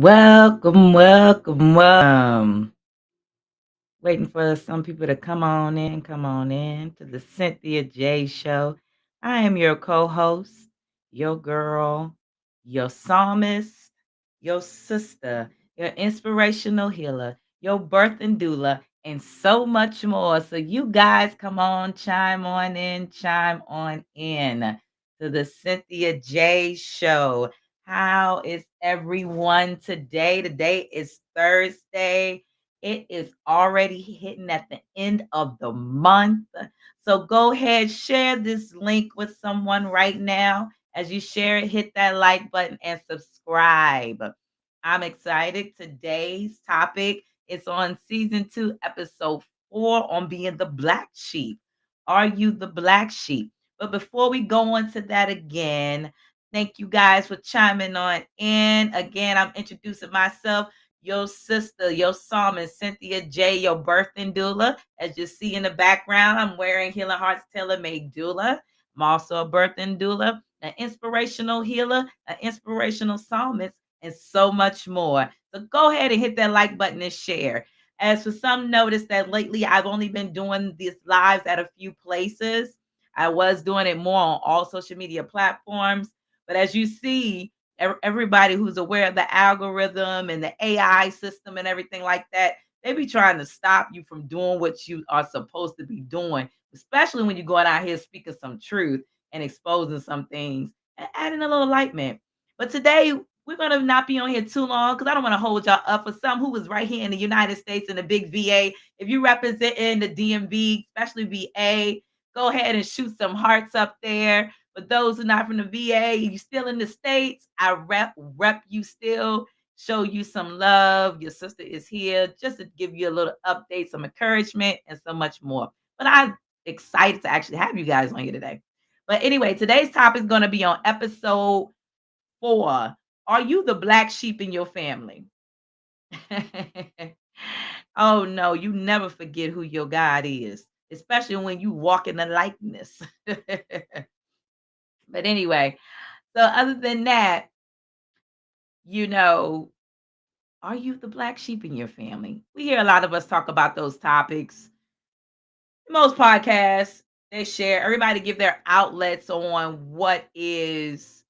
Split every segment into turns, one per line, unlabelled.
Welcome. Waiting for some people to come on in to the Cynthia J Show. I am your co host, your girl, your psalmist, your sister, your inspirational healer, your birth and doula, and so much more. So, you guys come on, chime on in to the Cynthia J Show. How is everyone today? Today is Thursday. It is already hitting at the end of the month. So go ahead, share this link with someone right now. As you share it, hit that like button and subscribe. I'm excited. Today's topic is on season 2, episode 4 on being the black sheep. Are you the black sheep? But before we go on to that again, thank you guys for chiming on in. Again, I'm introducing myself, your sister, your psalmist, Cynthia J, your birthing doula. As you see in the background, I'm wearing Healing Hearts Tailor Made Doula. I'm also a birthing doula, an inspirational healer, an inspirational psalmist, and so much more. So go ahead and hit that like button and share. As for some, notice that lately I've only been doing these lives at a few places. I was doing it more on all social media platforms. But as you see, everybody who's aware of the algorithm and the AI system and everything like that, they be trying to stop you from doing what you are supposed to be doing, especially when you're going out here speaking some truth and exposing some things and adding a little enlightenment. But today, we're going to not be on here too long because I don't want to hold y'all up. For some who was right here in the United States in the big VA, if you representing the DMV, especially VA, go ahead and shoot some hearts up there. For those who are not from the VA, you still in the States, I rep you still, show you some love. Your sister is here just to give you a little update, some encouragement, and so much more. But I'm excited to actually have you guys on here today. But anyway, today's topic is going to be on episode 4. Are you the black sheep in your family? Oh no, you never forget who your God is, especially when you walk in the likeness. But anyway, so other than that, you know, are you the black sheep in your family? We hear a lot of us talk about those topics. Most podcasts, they share, everybody give their outlets on what is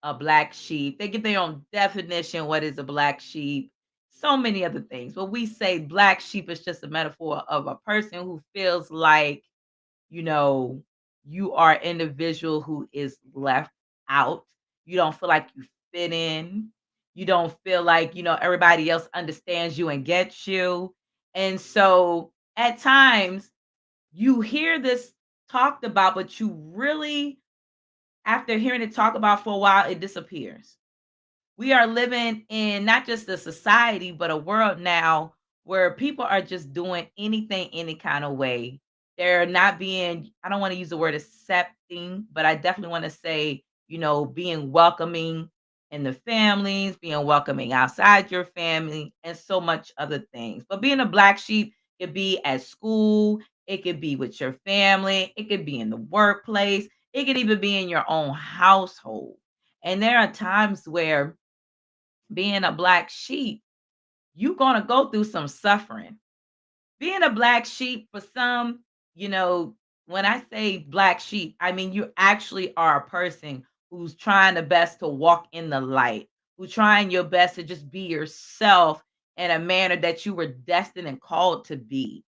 a black sheep. They give their own definition, what is a black sheep, so many other things. But we say black sheep is just a metaphor of a person who feels like, you know, you are an individual who is left out. You don't feel like you fit in. You don't feel like, everybody else understands you and gets you. And so at times you hear this talked about, but you really, after hearing it talked about for a while, it disappears. We are living in not just a society, but a world now where people are just doing anything any kind of way. They're not being, I don't want to use the word accepting, but I definitely want to say, being welcoming in the families, being welcoming outside your family, and so much other things. But being a black sheep could be at school, it could be with your family, it could be in the workplace, it could even be in your own household. And there are times where being a black sheep, you're going to go through some suffering. Being a black sheep for some, you know, when I say black sheep, I mean you actually are a person who's trying the best to walk in the light, who's trying your best to just be yourself in a manner that you were destined and called to be.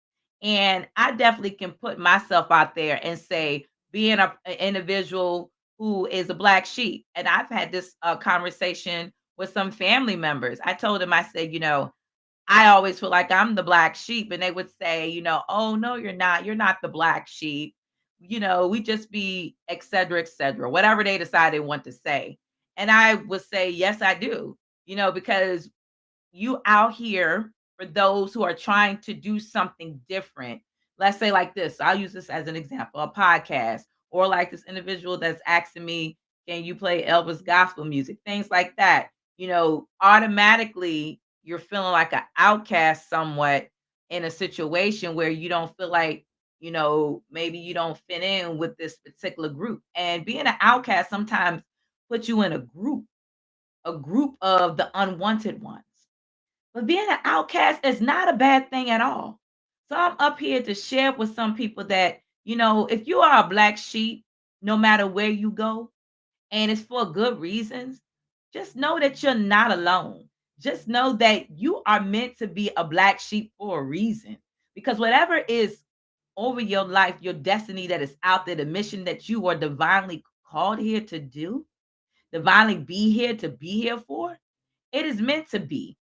And I definitely can put myself out there and say, being an individual who is a black sheep. And I've had this conversation with some family members. I told them, I said, I always feel like I'm the black sheep. And they would say, oh, no, you're not. You're not the black sheep. We just be et cetera, whatever they decide they want to say. And I would say, yes, I do, because you out here for those who are trying to do something different. Let's say like this. I'll use this as an example, a podcast, or like this individual that's asking me, can you play Elvis gospel music? Things like that. Automatically you're feeling like an outcast somewhat in a situation where you don't feel like, maybe you don't fit in with this particular group. And being an outcast sometimes puts you in a group a group of the unwanted ones. But being an outcast is not a bad thing at all. So I'm up here to share with some people that, if you are a black sheep, no matter where you go, and it's for good reasons, just know that you're not alone. Just know that you are meant to be a black sheep for a reason. Because whatever is over your life, your destiny that is out there, the mission that you are divinely called here to do, divinely be here for, it is meant to be.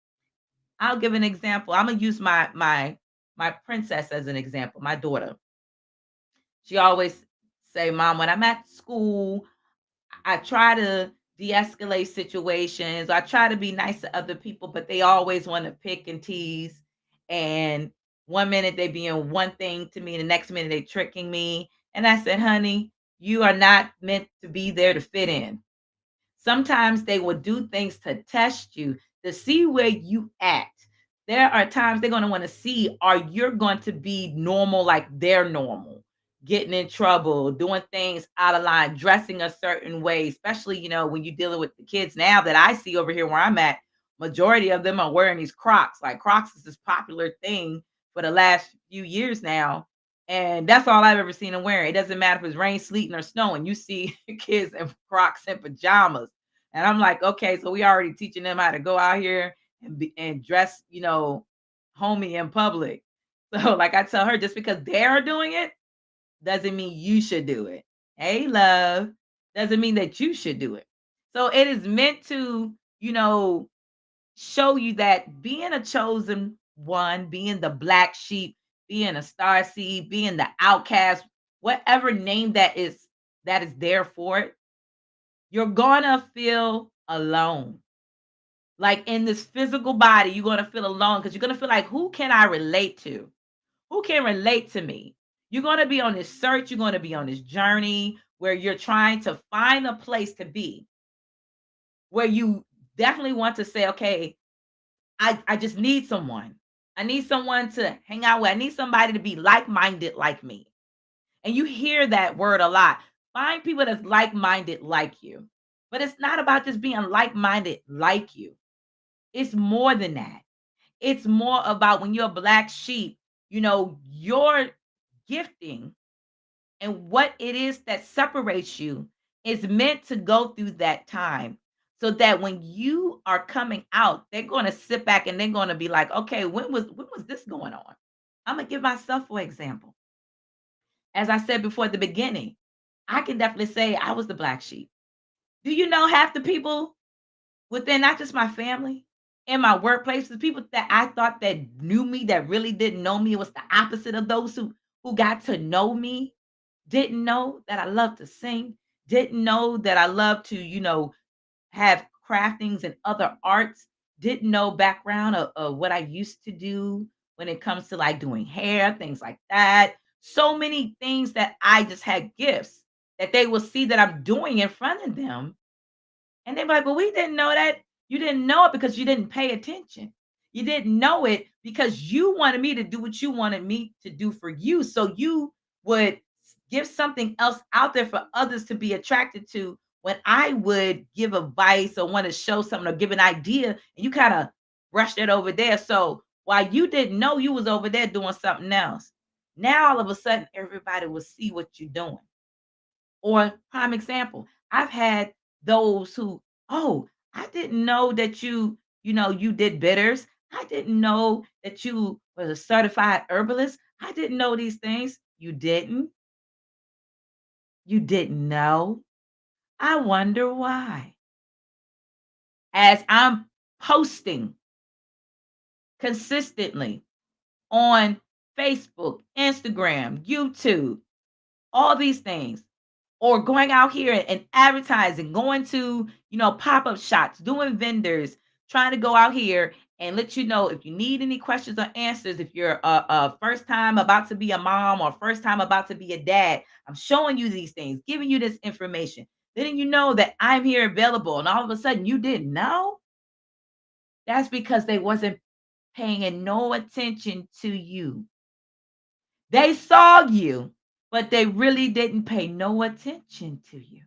I'll give an example. I'm gonna use my princess as an example. My daughter, she always say, "Mom, when I'm at school, I try to de-escalate situations. I try to be nice to other people, but they always want to pick and tease. And one minute they being one thing to me, the next minute they tricking me." And I said, "Honey, you are not meant to be there to fit in. Sometimes they will do things to test you to see where you act. There are times they're going to want to see are you're going to be normal like they're normal, getting in trouble, doing things out of line, dressing a certain way, especially when you're dealing with the kids now that I see over here where I'm at. Majority of them are wearing these Crocs. Like Crocs is this popular thing for the last few years now. And that's all I've ever seen them wearing. It doesn't matter if it's rain, sleeting, or snowing. You see kids in Crocs and pajamas. And I'm like, okay, so we already teaching them how to go out here and dress, homey in public. So like I tell her, just because they're doing it doesn't mean you should do it. Hey, love, doesn't mean that you should do it. So it is meant to, show you that being a chosen one, being the black sheep, being a star seed, being the outcast, whatever name that is there for it, you're gonna feel alone. Like in this physical body, you're gonna feel alone because you're gonna feel like, who can I relate to? Who can relate to me? You're gonna be on this search, you're gonna be on this journey where you're trying to find a place to be, where you definitely want to say, okay, I just need someone. I need someone to hang out with. I need somebody to be like-minded like me. And you hear that word a lot. Find people that's like-minded like you. But it's not about just being like-minded like you. It's more than that. It's more about when you're a black sheep, your gifting and what it is that separates you is meant to go through that time so that when you are coming out, they're going to sit back and they're going to be like, okay, when was this going on? I'm going to give myself for example. As I said before at the beginning, I can definitely say I was the black sheep. Do you know half the people within not just my family, in my workplace, the people that I thought that knew me that really didn't know me, it was the opposite of those who got to know me, didn't know that I love to sing, didn't know that I love to, have craftings and other arts, didn't know background of what I used to do when it comes to like doing hair, things like that. So many things that I just had gifts that they will see that I'm doing in front of them and they're like, "Well, we didn't know that." You didn't know it because you didn't pay attention. You didn't know it because you wanted me to do what you wanted me to do for you. So you would give something else out there for others to be attracted to when I would give advice or want to show something or give an idea, and you kind of brushed it over there. So while you didn't know, you was over there doing something else. Now all of a sudden, everybody will see what you're doing. Or prime example, I've had those who, "Oh, I didn't know that you did bitters. I didn't know that you was a certified herbalist. I didn't know these things." You didn't? You didn't know? I wonder why. As I'm posting consistently on Facebook, Instagram, YouTube, all these things, or going out here and advertising, going to, pop-up shops, doing vendors, trying to go out here and let you know if you need any questions or answers, if you're a first time about to be a mom or first time about to be a dad, I'm showing you these things, giving you this information, letting you know that I'm here available. And all of a sudden you didn't know. That's because they wasn't paying no attention to you. They saw you, but they really didn't pay no attention to you.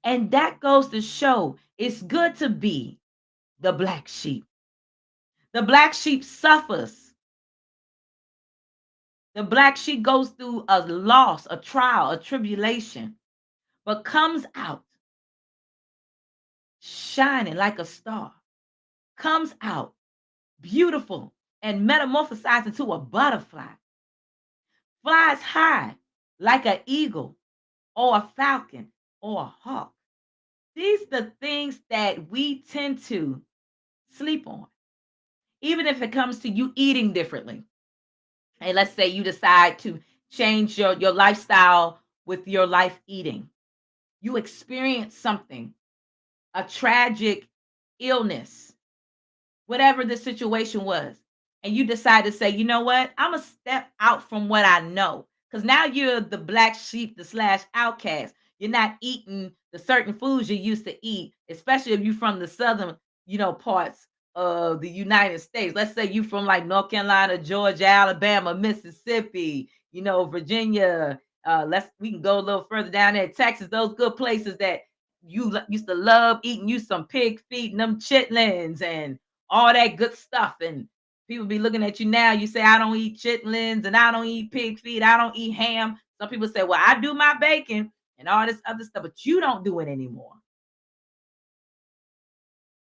And that goes to show it's good to be the black sheep. The black sheep suffers. The black sheep goes through a loss, a trial, a tribulation, but comes out shining like a star, comes out beautiful and metamorphosized into a butterfly, flies high like an eagle or a falcon or a hawk. These are the things that we tend to sleep on, even if it comes to you eating differently. And let's say you decide to change your lifestyle with your life eating. You experience something, a tragic illness, whatever the situation was, and you decide to say, you know what, I'm gonna step out from what I know, because now you're the black sheep, the slash outcast. You're not eating the certain foods you used to eat, especially if you're from the southern, parts of the United States. Let's say you from like North Carolina, Georgia, Alabama, Mississippi, Virginia. Let's we can go a little further down there, Texas. Those good places that used to love eating you some pig feet and them chitlins and all that good stuff. And people be looking at you now. You say, I don't eat chitlins and I don't eat pig feet. I don't eat ham. Some people say, well, I do my bacon and all this other stuff, but you don't do it anymore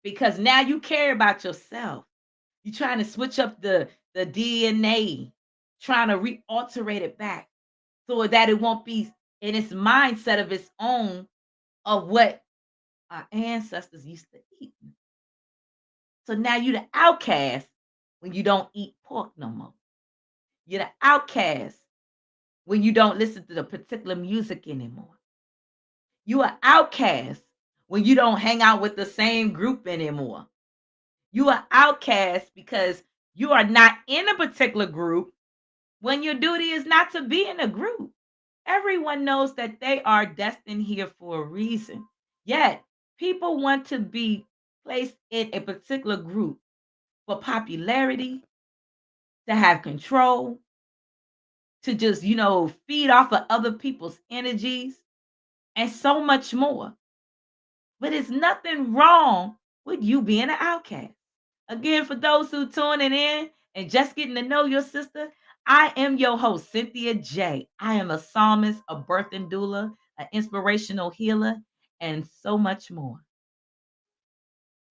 because now you care about yourself. You're trying to switch up the DNA, trying to realterate it back so that it won't be in its mindset of its own of what our ancestors used to eat. So now you're the outcast when you don't eat pork no more. You're the outcast when you don't listen to the particular music anymore. You are outcast when you don't hang out with the same group anymore. You are outcast because you are not in a particular group when your duty is not to be in a group. Everyone knows that they are destined here for a reason. Yet, people want to be placed in a particular group for popularity, to have control, to just, feed off of other people's energies, and so much more. But it's nothing wrong with you being an outcast. Again, for those who tuning in and just getting to know your sister, I am your host, Cynthia J. I am a psalmist, a birthing doula, an inspirational healer, and so much more.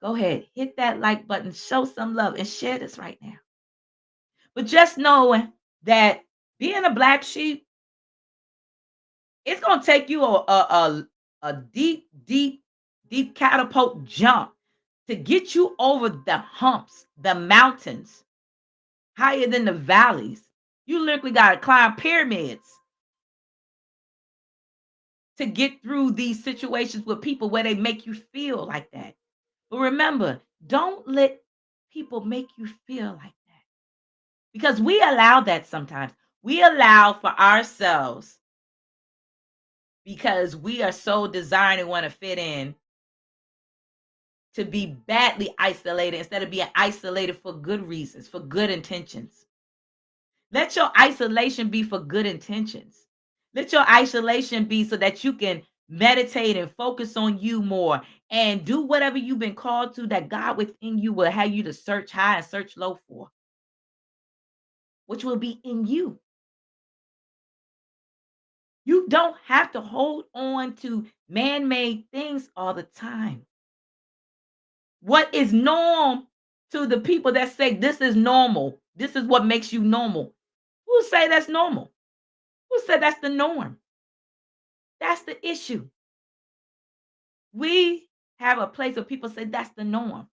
Go ahead, hit that like button, show some love, and share this right now. But just knowing that being a black sheep, it's gonna take you a deep, deep, deep catapult jump to get you over the humps, the mountains, higher than the valleys. You literally gotta climb pyramids to get through these situations with people where they make you feel like that. But remember, don't let people make you feel like that. Because we allow that sometimes. We allow for ourselves because we are so desiring and want to fit in to be badly isolated instead of being isolated for good reasons, for good intentions. Let your isolation be for good intentions. Let your isolation be so that you can meditate and focus on you more and do whatever you've been called to that God within you will have you to search high and search low for, which will be in you. You don't have to hold on to man made things all the time. What is norm to the people that say this is normal? This is what makes you normal. Who say that's normal? Who said that's the norm? That's the issue. We have a place where people say that's the norm.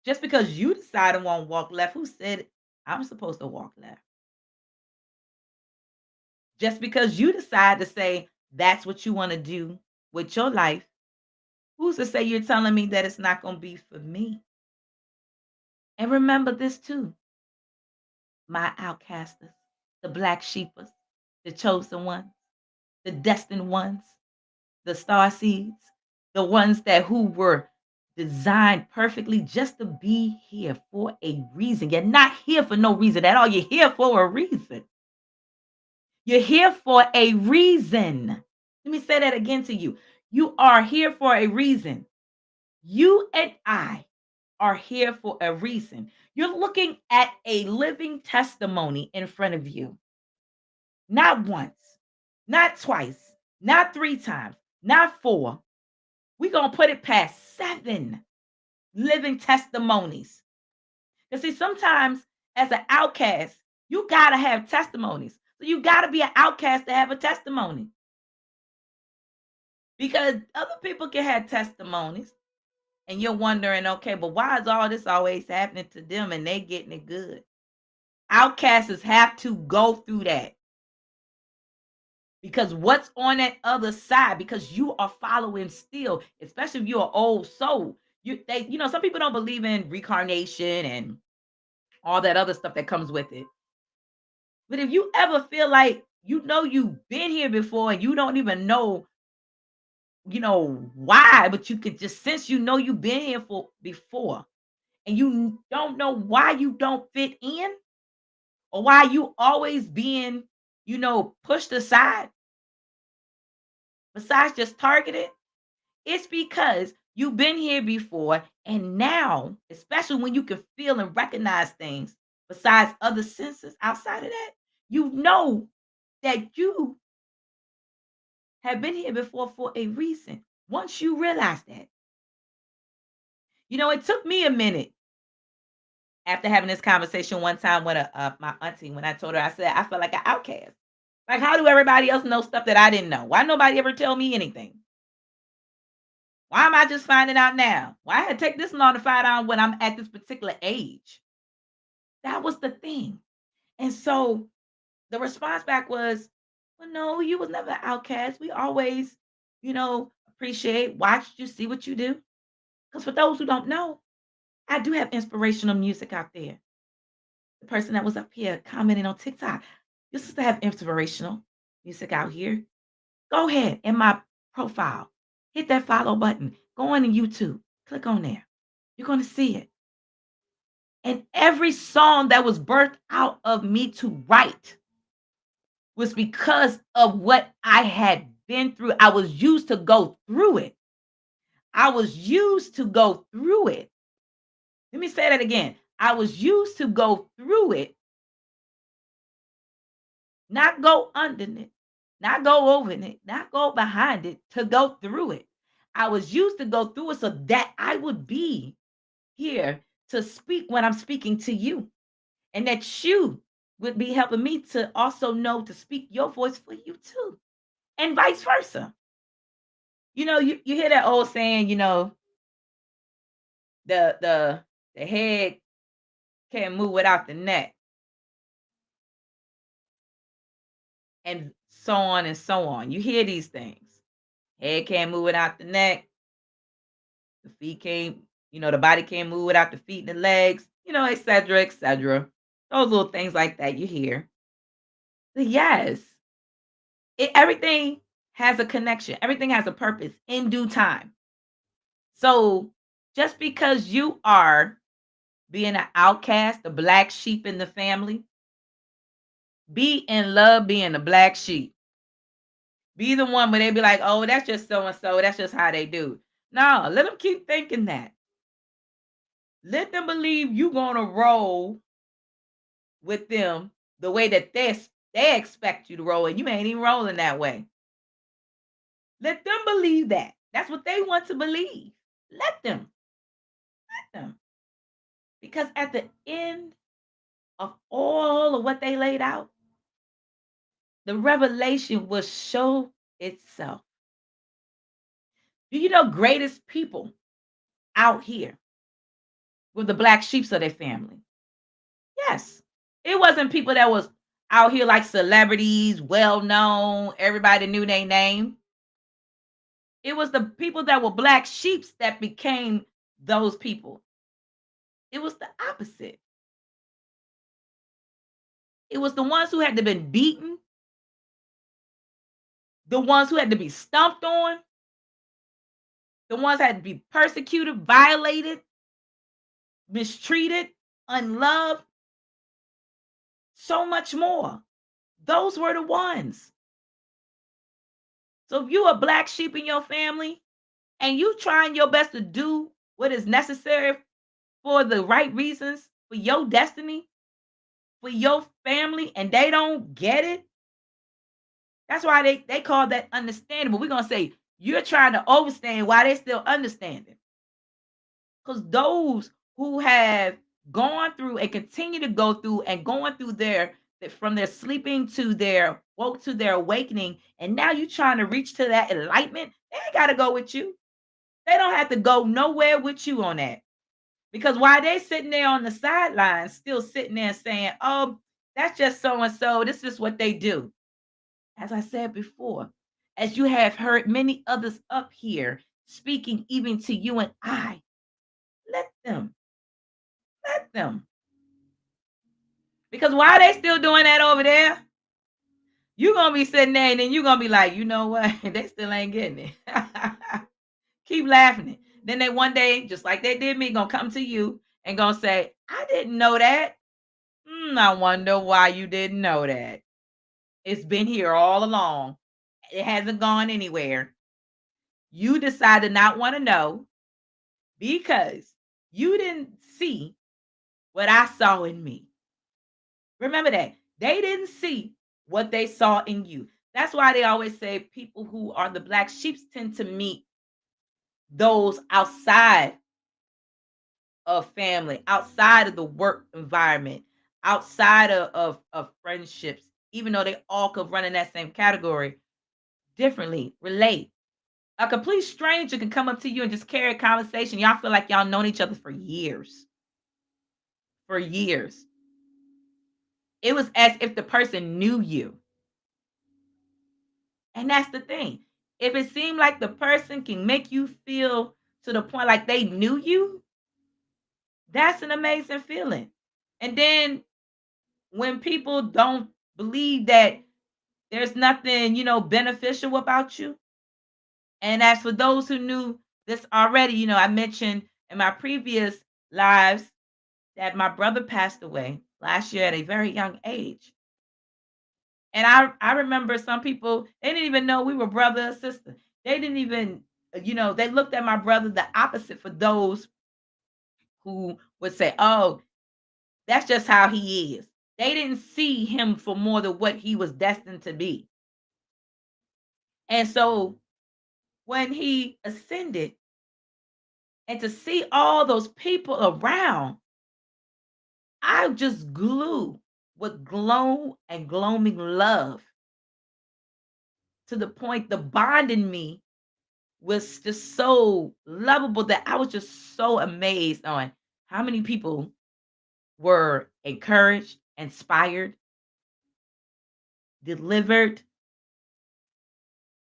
Just because you decide to want to walk left, who said I'm supposed to walk left? Just because you decide to say that's what you want to do with your life, who's to say you're telling me that it's not going to be for me? And remember this too, my outcasters, the black sheepers, the chosen ones, the destined ones, the star seeds, the ones that who were designed perfectly just to be here for a reason. You're not here for no reason at all. You're here for a reason. You're here for a reason. Let me say that again to you. You are here for a reason. You and I are here for a reason. You're looking at a living testimony in front of you. Not once, not twice, not three times, not four. We're going to put it past seven living testimonies. Because see, sometimes as an outcast, you got to have testimonies. So you got to be an outcast to have a testimony. Because other people can have testimonies. And you're wondering, okay, but why is all this always happening to them and they getting it good? Outcasts have to go through that. Because what's on that other side, because you are following still, especially if you're an old soul. Some people don't believe in reincarnation and all that other stuff that comes with it. But if you ever feel like you've been here before and you don't even know, why, but you could just sense you've been here for before, and you don't know why you don't fit in or why you always being, pushed aside, besides just targeted, it's because you've been here before. And now, especially when you can feel and recognize things besides other senses outside of that, you know that you have been here before for a reason. Once you realize that, it took me a minute after having this conversation one time with my auntie when I told her, I said, I felt like an outcast. Like, how do everybody else know stuff that I didn't know? Why nobody ever tell me anything? Why am I just finding out now? Why I had to take this long to find out when I'm at this particular age? That was the thing. And so the response back was, well, no, you was never an outcast. We always, appreciate, watch you, see what you do. Because for those who don't know, I do have inspirational music out there. The person that was up here commenting on TikTok, your sister have inspirational music out here. Go ahead in my profile, hit that follow button, go on to YouTube, click on there. You're going to see it. And every song that was birthed out of me to write was because of what I had been through. I was used to go through it. I was used to go through it. Let me say that again. I was used to go through it, not go under it, not go over it, not go behind it, to go through it. I was used to go through it so that I would be here to speak when I'm speaking to you, and that you would be helping me to also know to speak your voice for you too, and vice versa. You hear that old saying, the head can't move without the neck, and so on and so on. You hear these things. Head can't move without the neck. The feet can't, the body can't move without the feet and the legs, et cetera, et cetera. Those little things like that you hear. But yes, everything has a connection. Everything has a purpose in due time. So just because you are being an outcast, the black sheep in the family, be in love being the black sheep. Be the one where they be like, oh, that's just so and so. That's just how they do. No, let them keep thinking that. Let them believe you're going to roll with them the way that they expect you to roll, and you ain't even rolling that way. Let them believe that. That's what they want to believe. Let them. Let them. Because at the end of all of what they laid out, the revelation will show itself. Do you know greatest people out here were the black sheeps of their family? Yes. It wasn't people that was out here like celebrities, well known, everybody knew their name. It was the people that were black sheeps that became those people. It was the opposite. It was the ones who had to been beaten, the ones who had to be stomped on, the ones that had to be persecuted, violated, mistreated, unloved, so much more. Those were the ones. So if you a black sheep in your family and you trying your best to do what is necessary for the right reasons for your destiny, for your family, and they don't get it, that's why they call that understandable. We're gonna say you're trying to overstand why they still understanding. Because those who have gone through and continue to go through and going through from their sleeping to their woke to their awakening, and now you trying to reach to that enlightenment, they ain't gotta go with you. They don't have to go nowhere with you on that. Because while they sitting there on the sidelines, still sitting there saying, "Oh, that's just so and so. This is what they do." As I said before, as you have heard many others up here speaking, even to you and I, let them, let them. Because while they still doing that over there, you gonna be sitting there and then you gonna be like, you know what? They still ain't getting it. Keep laughing it. Then they one day, just like they did me, gonna come to you and gonna say, I didn't know that. I wonder why you didn't know that. It's been here all along. It hasn't gone anywhere. You decided not want to know because you didn't see what I saw in me. Remember that. They didn't see what they saw in you. That's why they always say people who are the black sheep tend to meet those outside of family, outside of the work environment, outside of friendships, even though they all could run in that same category differently, relate. A complete stranger can come up to you and just carry a conversation. Y'all feel like y'all known each other for years. For years. It was as if the person knew you. And that's the thing. If it seemed like the person can make you feel to the point like they knew you, that's an amazing feeling. And then when people don't believe that there's nothing, beneficial about you. And as for those who knew this already, I mentioned in my previous lives that my brother passed away last year at a very young age. And I remember some people, they didn't even know we were brother or sister. They didn't even, they looked at my brother the opposite for those who would say, oh, that's just how he is. They didn't see him for more than what he was destined to be. And so when he ascended and to see all those people around, I just glue with glow and gloaming love to the point the bond in me was just so lovable that I was just so amazed on how many people were encouraged, inspired, delivered,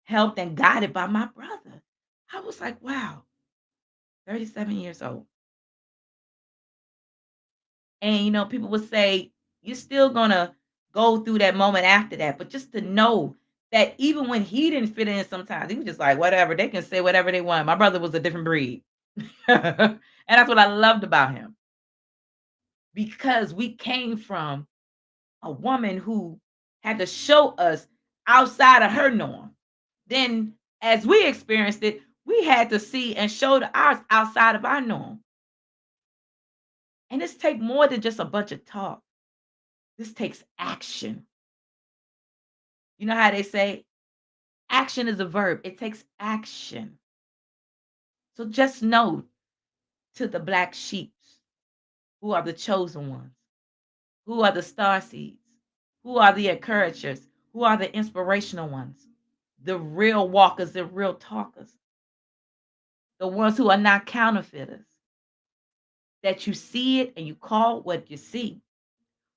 helped, and guided by my brother. I was like, wow, 37 years old. And people would say, you're still gonna go through that moment after that. But just to know that even when he didn't fit in sometimes, he was just like, whatever, they can say whatever they want. My brother was a different breed. And that's what I loved about him. Because we came from a woman who had to show us outside of her norm. Then as we experienced it, we had to see and show to ours outside of our norm. And this takes more than just a bunch of talk. This takes action. You know how they say action is a verb. It takes action. So just know to the black sheep who are the chosen ones, who are the star seeds, who are the encouragers, who are the inspirational ones, the real walkers, the real talkers, the ones who are not counterfeiters, that you see it and you call what you see,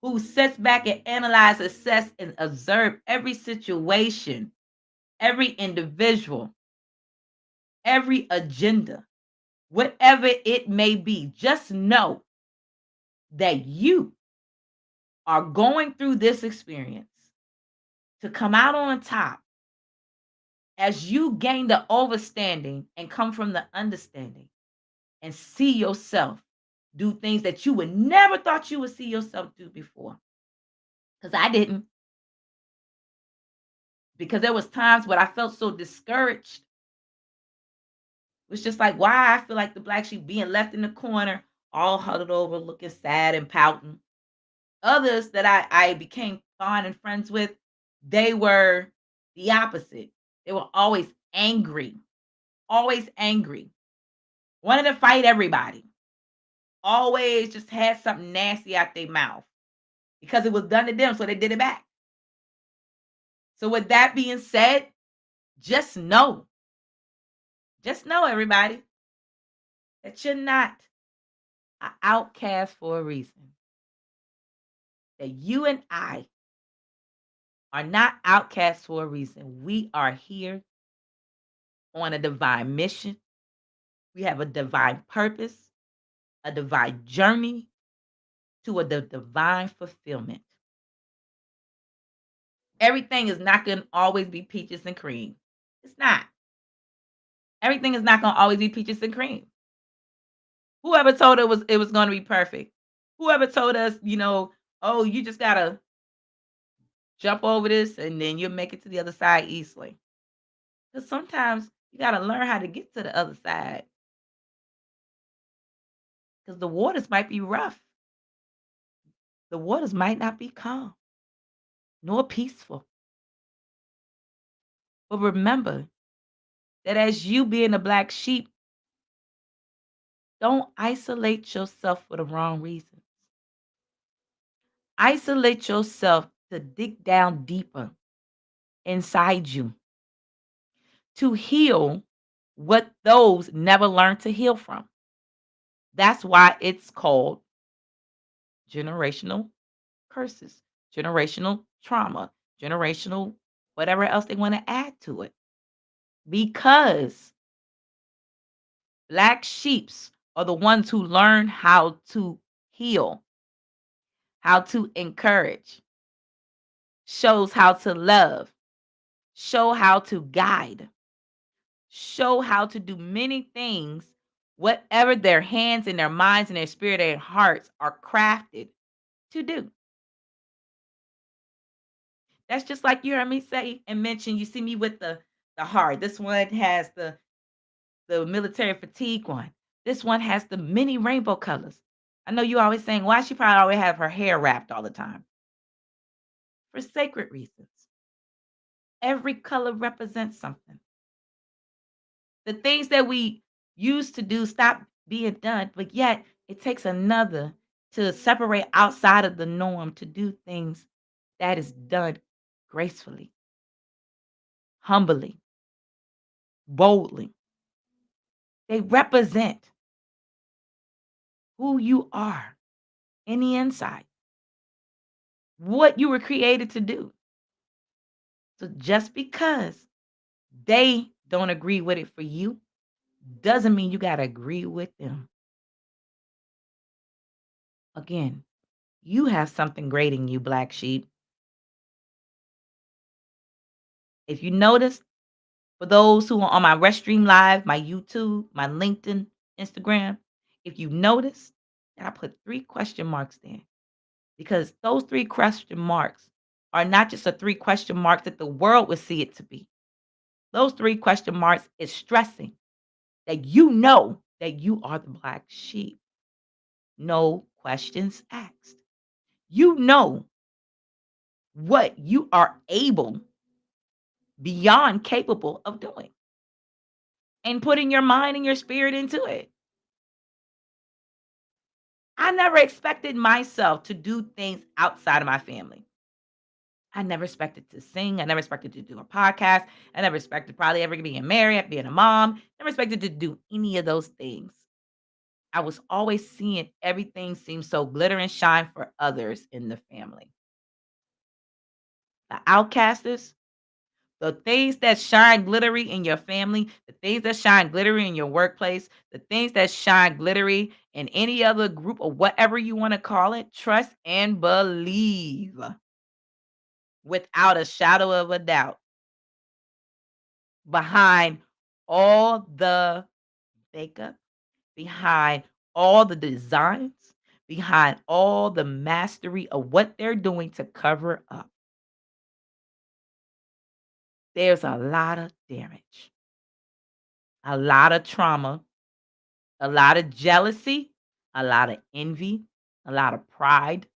who sits back and analyze, assess, and observe every situation, every individual, every agenda, whatever it may be. Just know that you are going through this experience to come out on top as you gain the overstanding and come from the understanding and see yourself do things that you would never thought you would see yourself do before. Because I didn't. because there was times when I felt so discouraged. It was just like, why I feel like the black sheep being left in the corner, all huddled over, looking sad and pouting. Others that I became fond and friends with, they were the opposite. They were always angry, wanted to fight everybody, always just had something nasty out their mouth because it was done to them, so they did it back. So with that being said, just know, just know, everybody, that you're not an outcast for a reason. That you and I are not outcasts for a reason. We are here on a divine mission. We have a divine purpose, a divine journey to a divine fulfillment. Everything is not going to always be peaches and cream. It's not. Everything is not going to always be peaches and cream. Whoever told it was going to be perfect? Whoever told us, oh, you just got to jump over this and then you'll make it to the other side easily. Because sometimes you got to learn how to get to the other side. Because the waters might be rough. The waters might not be calm nor peaceful. But remember that as you being a black sheep, don't isolate yourself for the wrong reasons. Isolate yourself to dig down deeper inside you to heal what those never learned to heal from. That's why it's called generational curses, generational trauma, generational whatever else they want to add to it. Because black sheeps are the ones who learn how to heal, how to encourage, shows how to love, show how to guide, show how to do many things, whatever their hands and their minds and their spirit and hearts are crafted to do. That's just like you heard me say and mention. You see me with the heart. This one has the military fatigue one. This one has the many rainbow colors. I know you always saying, why she probably always have her hair wrapped all the time? For sacred reasons. Every color represents something. The things that we used to do stop being done, but yet it takes another to separate outside of the norm to do things that is done gracefully, humbly, boldly. They represent who you are in the inside, what you were created to do. So just because they don't agree with it for you doesn't mean you got to agree with them. Again, you have something great in you, black sheep. If you notice, for those who are on my Restream Live, my YouTube, my LinkedIn, Instagram, if you notice that I put 3 question marks there, because those 3 question marks are not just the 3 question marks that the world would see it to be. Those 3 question marks is stressing that you know that you are the black sheep. No questions asked. You know what you are able, beyond capable of doing, and putting your mind and your spirit into it. I never expected myself to do things outside of my family. I never expected to sing. I never expected to do a podcast. I never expected probably ever being married, being a mom. Never expected to do any of those things. I was always seeing everything seem so glitter and shine for others in the family. The outcasters, the things that shine glittery in your family, the things that shine glittery in your workplace, the things that shine glittery in any other group or whatever you want to call it, trust and believe without a shadow of a doubt. Behind all the makeup, behind all the designs, behind all the mastery of what they're doing to cover up, there's a lot of damage, a lot of trauma, a lot of jealousy, a lot of envy, a lot of pride,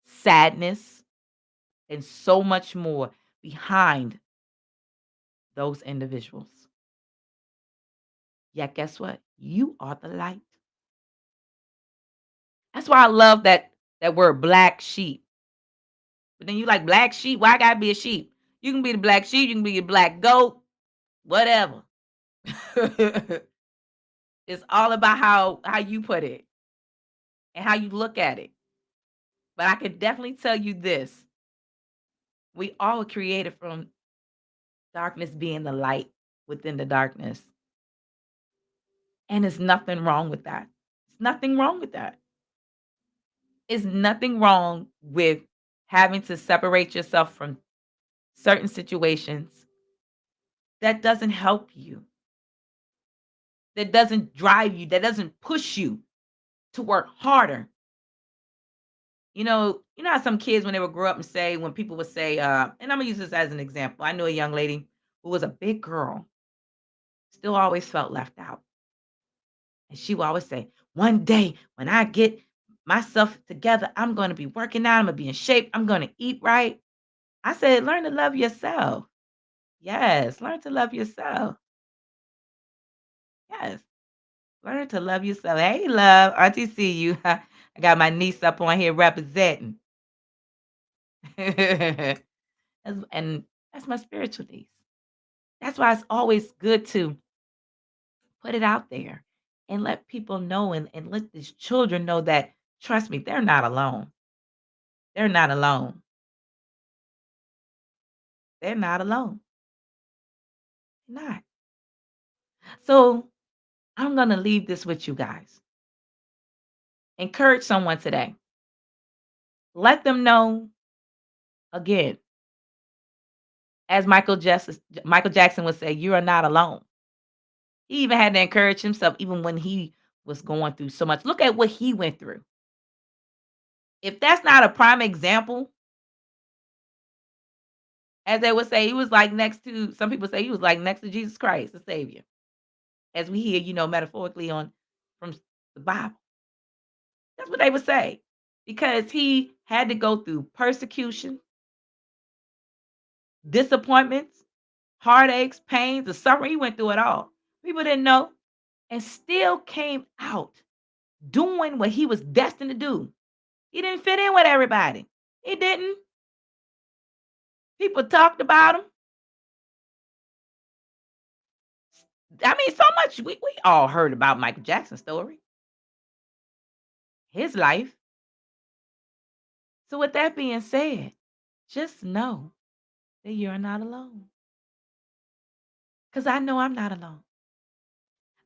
sadness, and so much more behind those individuals. Yet, guess what? You are the light. That's why I love that word black sheep. But then you like black sheep. Why I gotta be a sheep? You can be the black sheep, you can be a black goat, whatever. It's all about how you put it and how you look at it. But I can definitely tell you this. We all were created from darkness being the light within the darkness. And there's nothing wrong with that. There's nothing wrong with that. It's nothing wrong with having to separate yourself from certain situations that doesn't help you, that doesn't drive you, that doesn't push you to work harder. You know how some kids when they would grow up and say, when people would say, and I'm gonna use this as an example. I knew a young lady who was a big girl, still always felt left out. And she would always say, one day when I get myself together, I'm gonna be working out, I'm gonna be in shape, I'm gonna eat right. I said, learn to love yourself. Yes, learn to love yourself. Yes. Learn to love yourself. Hey, love. Auntie, see you. I got my niece up on here representing. And that's my spiritual niece. That's why it's always good to put it out there and let people know and let these children know that, trust me, they're not alone. They're not alone. They're not alone. They're not. So I'm going to leave this with you guys. Encourage someone today. Let them know, again, as Michael Jackson would say, you are not alone. He even had to encourage himself even when he was going through so much. Look at what he went through. If that's not a prime example, as they would say, he was like next to some people say he was like next to Jesus Christ, the Savior, as we hear, metaphorically on from the Bible. That's what they would say. Because he had to go through persecution, disappointments, heartaches, pains, the suffering. He went through it all. People didn't know and still came out doing what he was destined to do. He didn't fit in with everybody. He didn't. People talked about him. I mean, so much. We all heard about Michael Jackson's story, his life. So, with that being said, just know that you're not alone. Because I know I'm not alone.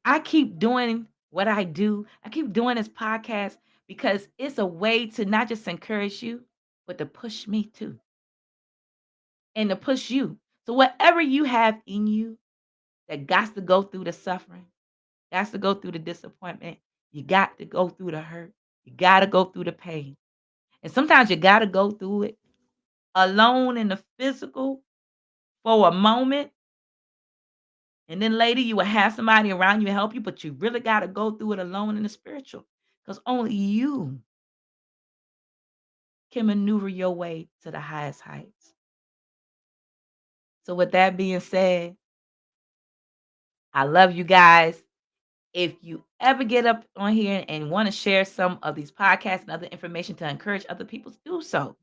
I keep doing what I do, I keep doing this podcast because it's a way to not just encourage you, but to push me too and to push you. So, whatever you have in you that got to go through the suffering, got to go through the disappointment. You got to go through the hurt. You got to go through the pain. And sometimes you got to go through it alone in the physical for a moment. And then later you will have somebody around you to help you, but you really got to go through it alone in the spiritual because only you can maneuver your way to the highest heights. So, with that being said, I love you guys. If you ever get up on here and want to share some of these podcasts and other information to encourage other people, do so.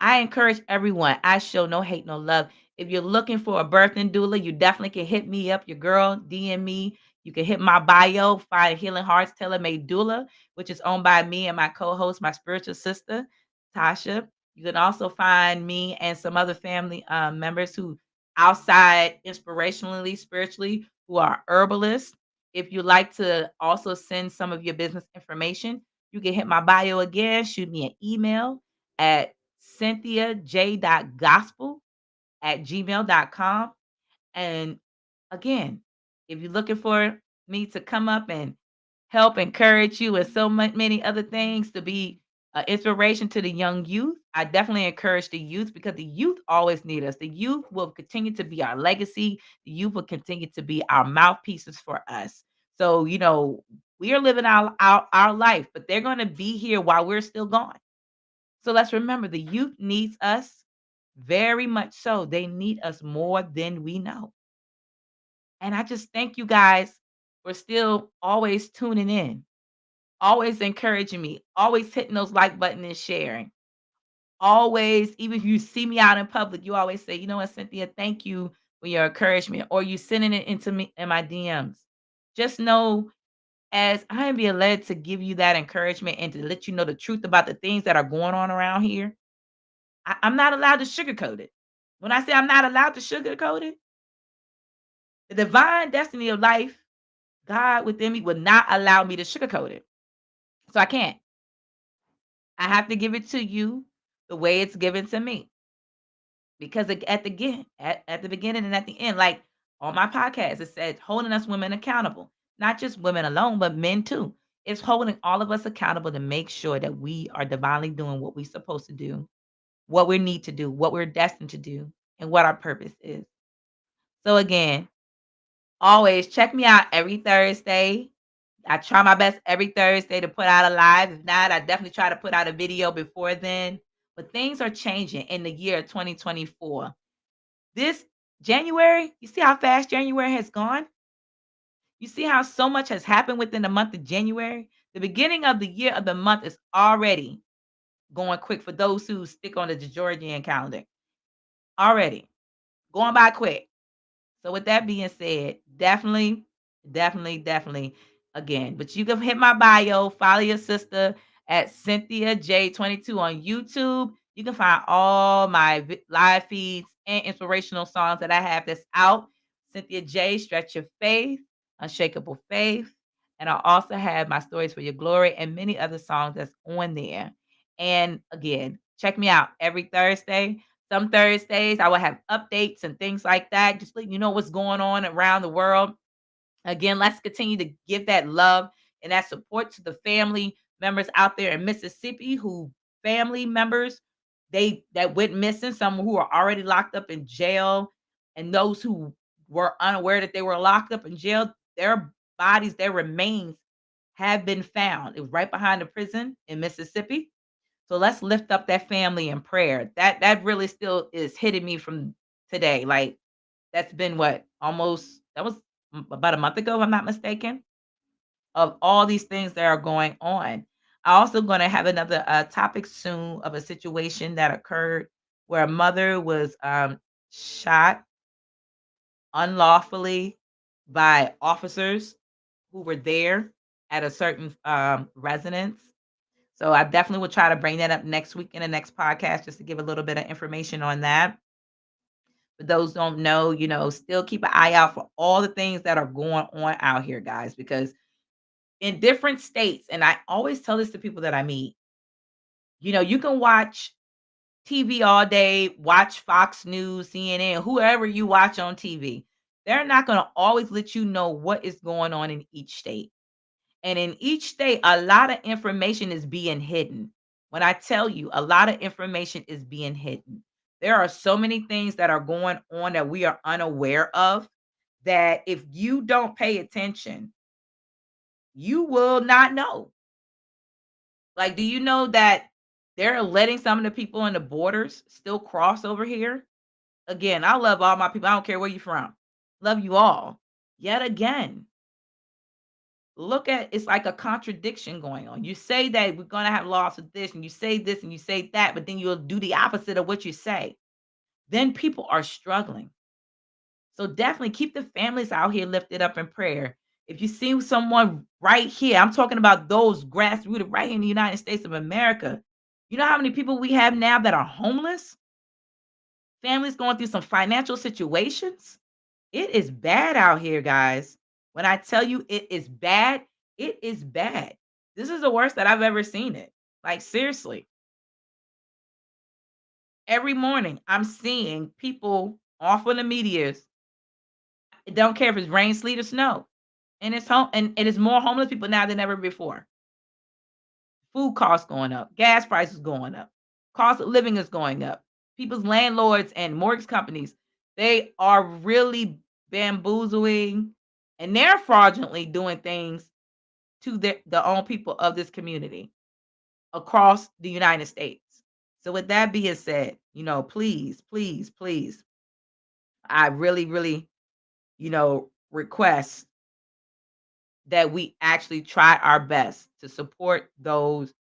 I encourage everyone. I show no hate, no love. If you're looking for a birthing doula, you definitely can hit me up, your girl, DM me. You can hit my bio, find Healing Hearts Tailor Made Doula, which is owned by me and my co-host, my spiritual sister, Tasha. You can also find me and some other family members who outside inspirationally, spiritually, who are herbalists. If you like to also send some of your business information, you can hit my bio again, shoot me an email at cynthiaj.gospel@gmail.com. And again, if you're looking for me to come up and help encourage you and so many other things to be Inspiration to the young youth. I definitely encourage the youth because the youth always need us. The youth will continue to be our legacy. The youth will continue to be our mouthpieces for us. So, we are living our life, but they're going to be here while we're still gone. So let's remember the youth needs us very much so. They need us more than we know. And I just thank you guys for still always tuning in, always encouraging me, always hitting those like button and sharing. Always, even if you see me out in public, you always say, "You know what, Cynthia, thank you for your encouragement," or you sending it into me in my DMs. Just know as I am being led to give you that encouragement and to let you know the truth about the things that are going on around here, I'm not allowed to sugarcoat it. When I say I'm not allowed to sugarcoat it, the divine destiny of life, God within me, would not allow me to sugarcoat it. So I can't. I have to give it to you the way it's given to me. Because at the beginning and at the end, like on my podcast, it says holding us women accountable. Not just women alone, but men too. It's holding all of us accountable to make sure that we are divinely doing what we're supposed to do, what we need to do, what we're destined to do, and what our purpose is. So again, always check me out every Thursday. I try my best every Thursday to put out a live. If not, I definitely try to put out a video before then. But things are changing in the year 2024. This January, you see how fast January has gone? You see how so much has happened within the month of January? The beginning of the year of the month is already going quick for those who stick on the Georgian calendar. Already going by quick. So with that being said, definitely again. But you can hit my bio, follow your sister at Cynthia J22 on YouTube. You can find all my live feeds and inspirational songs that I have that's out. Cynthia J, Stretch Your Faith, Unshakable Faith. And I also have my Stories for Your Glory and many other songs that's on there. And again, check me out every Thursday. Some Thursdays, I will have updates and things like that, just letting you know what's going on around the world. Again, let's continue to give that love and that support to the family members out there in Mississippi who family members that went missing, some who are already locked up in jail, and those who were unaware that they were locked up in jail, their bodies, their remains have been found. It was right behind the prison in Mississippi. So let's lift up that family in prayer. That really still is hitting me from today. Like that's been what almost that was about a month ago, if I'm not mistaken. Of all these things that are going on, I also going to have another topic soon of a situation that occurred where a mother was shot unlawfully by officers who were there at a certain residence. So I definitely will try to bring that up next week in the next podcast just to give a little bit of information on that. For those who don't know, still keep an eye out for all the things that are going on out here, guys, because in different states, and I always tell this to people that I meet, you can watch TV all day, watch Fox News, CNN, whoever you watch on TV. They're not going to always let you know what is going on in each state. And in each state, a lot of information is being hidden. When I tell you a lot of information is being hidden, there are so many things that are going on that we are unaware of that if you don't pay attention, you will not know. Like, do you know that they're letting some of the people in the borders still cross over here? Again, I love all my people. I don't care where you're from. Love you all. Yet again, look at it's like a contradiction going on. You say that we're going to have loss of this, and you say this, and you say that, but then you'll do the opposite of what you say. Then people are struggling. So definitely keep the families out here lifted up in prayer. If you see someone right here, I'm talking about those grassrooted right here in the United States of America. You know how many people we have now that are homeless? Families going through some financial situations? It is bad out here, guys. When I tell you it is bad, it is bad. This is the worst that I've ever seen it. Like, seriously. Every morning, I'm seeing people off on the medias. It don't care if it's rain, sleet, or snow. And it's home, and it is more homeless people now than ever before. Food costs going up, gas prices going up, cost of living is going up. People's landlords and mortgage companies, they are really bamboozling and they're fraudulently doing things to the own people of this community across the United States. So with that being said, please, please, please, I really, really, request that we actually try our best to support those,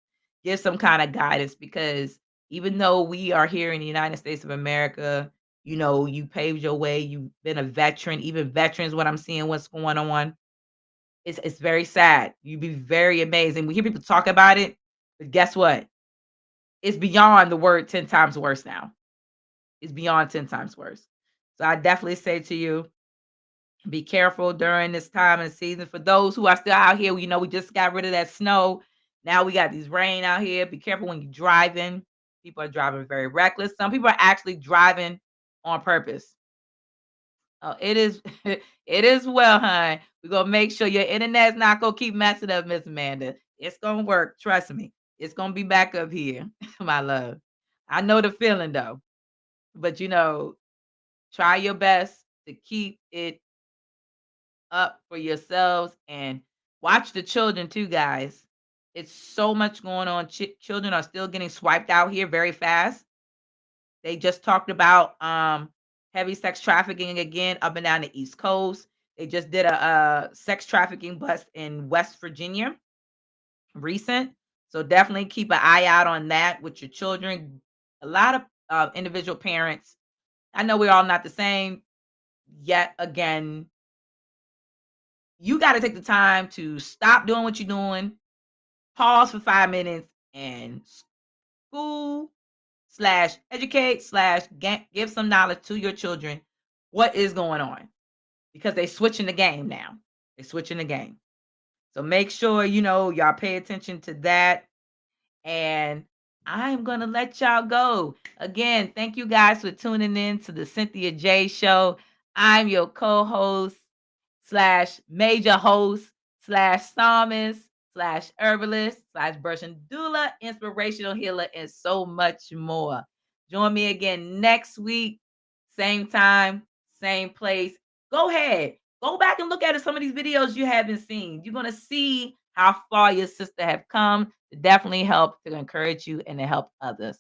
give some kind of guidance because even though we are here in the United States of America, you paved your way, you've been a veteran, even veterans, what I'm seeing, what's going on. It's very sad. You'd be very amazing. We hear people talk about it, but guess what? It's beyond the word 10 times worse now. It's beyond 10 times worse. So I definitely say to you, be careful during this time of the season. For those who are still out here, we just got rid of that snow. Now we got these rain out here. Be careful when you're driving. People are driving very reckless. Some people are actually driving on purpose. Oh, it is it is well, hun. We're gonna make sure your internet's not gonna keep messing up, Miss Amanda. It's gonna work. Trust me. It's gonna be back up here, my love. I know the feeling though. But try your best to keep it up for yourselves and watch the children too, guys. It's so much going on. Children are still getting swiped out here very fast. They just talked about heavy sex trafficking again up and down the East Coast. They just did a sex trafficking bust in West Virginia recent. So definitely keep an eye out on that with your children. A lot of individual parents. I know we're all not the same. Yet again, you got to take the time to stop doing what you're doing, pause for 5 minutes, and school slash educate slash give some knowledge to your children what is going on because they switching the game now. They're switching the game. So make sure y'all pay attention to that. And I'm going to let y'all go. Again, thank you guys for tuning in to the Cynthia J Show. I'm your co-host slash major host slash psalmist slash herbalist slash Bersian doula, inspirational healer, and so much more. Join me again next week, same time, same place. Go ahead. Go back and look at some of these videos you haven't seen. You're going to see how far your sister have come to definitely help to encourage you and to help others.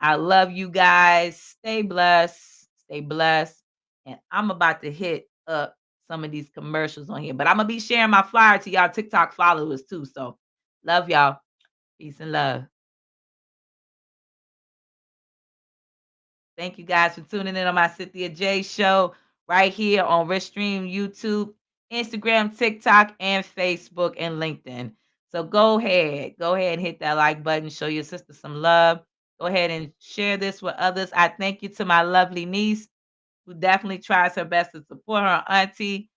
I love you guys. Stay blessed. Stay blessed. And I'm about to hit up some of these commercials on here, but I'm going to be sharing my flyer to y'all TikTok followers too. So love y'all. Peace and love. Thank you guys for tuning in on my Cynthia J Show right here on Restream, YouTube, Instagram, TikTok, and Facebook and LinkedIn. So go ahead and hit that like button. Show your sister some love. Go ahead and share this with others. I thank you to my lovely niece who definitely tries her best to support her auntie.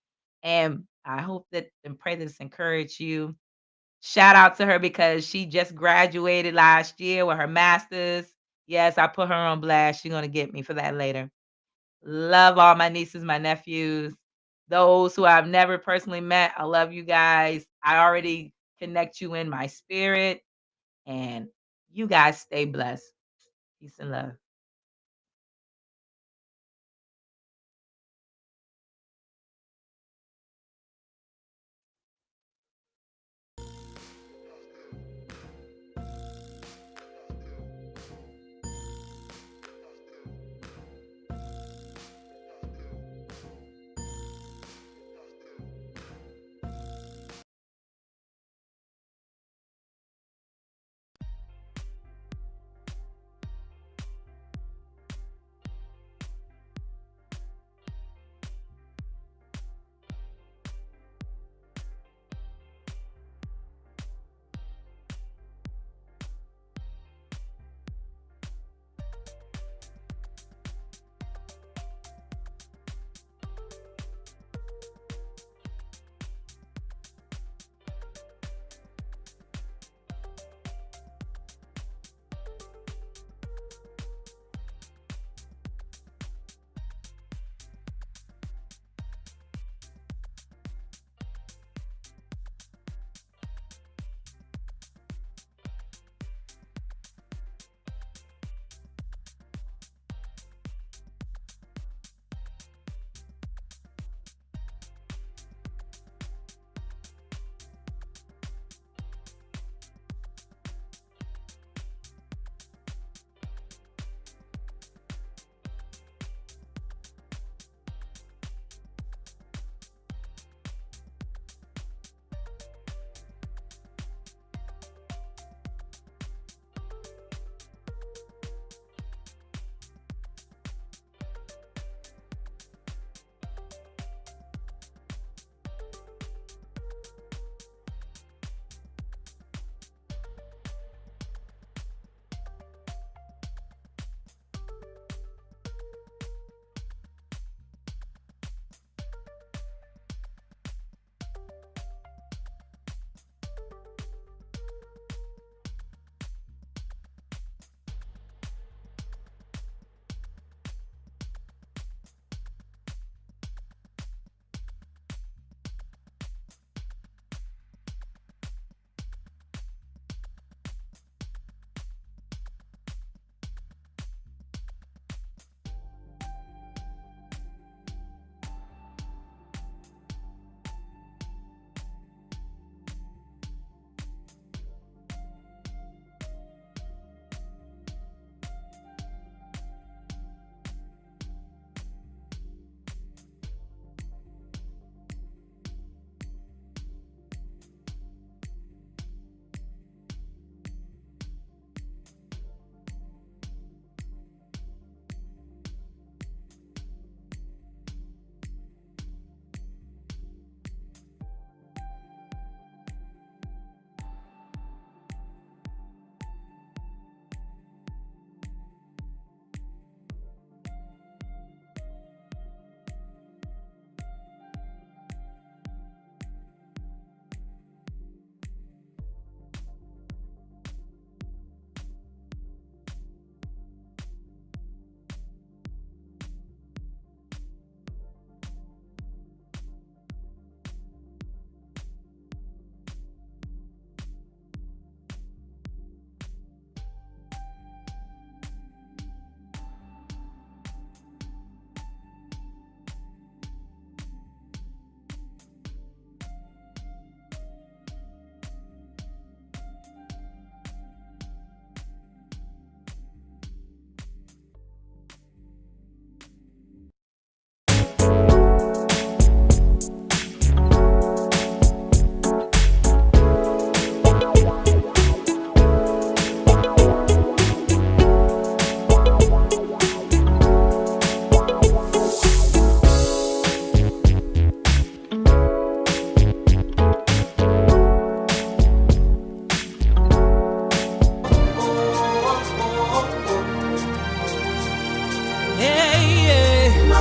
And I hope that and pray this encourage you. Shout out to her because she just graduated last year with her master's. Yes, I put her on blast. She's gonna get me for that later. Love all my nieces, my nephews, those who I've never personally met. I love you guys. I already connect you in my spirit. And you guys stay blessed. Peace and love.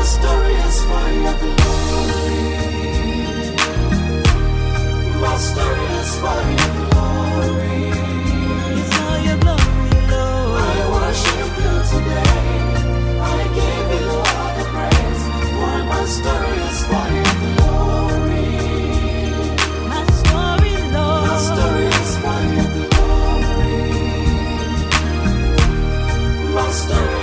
story is for your glory. My story is for your glory.
It's for your glory, Lord.
I worship you today. I give you all the praise. For my story is for your glory.
My story, Lord.
My story is for your glory. My story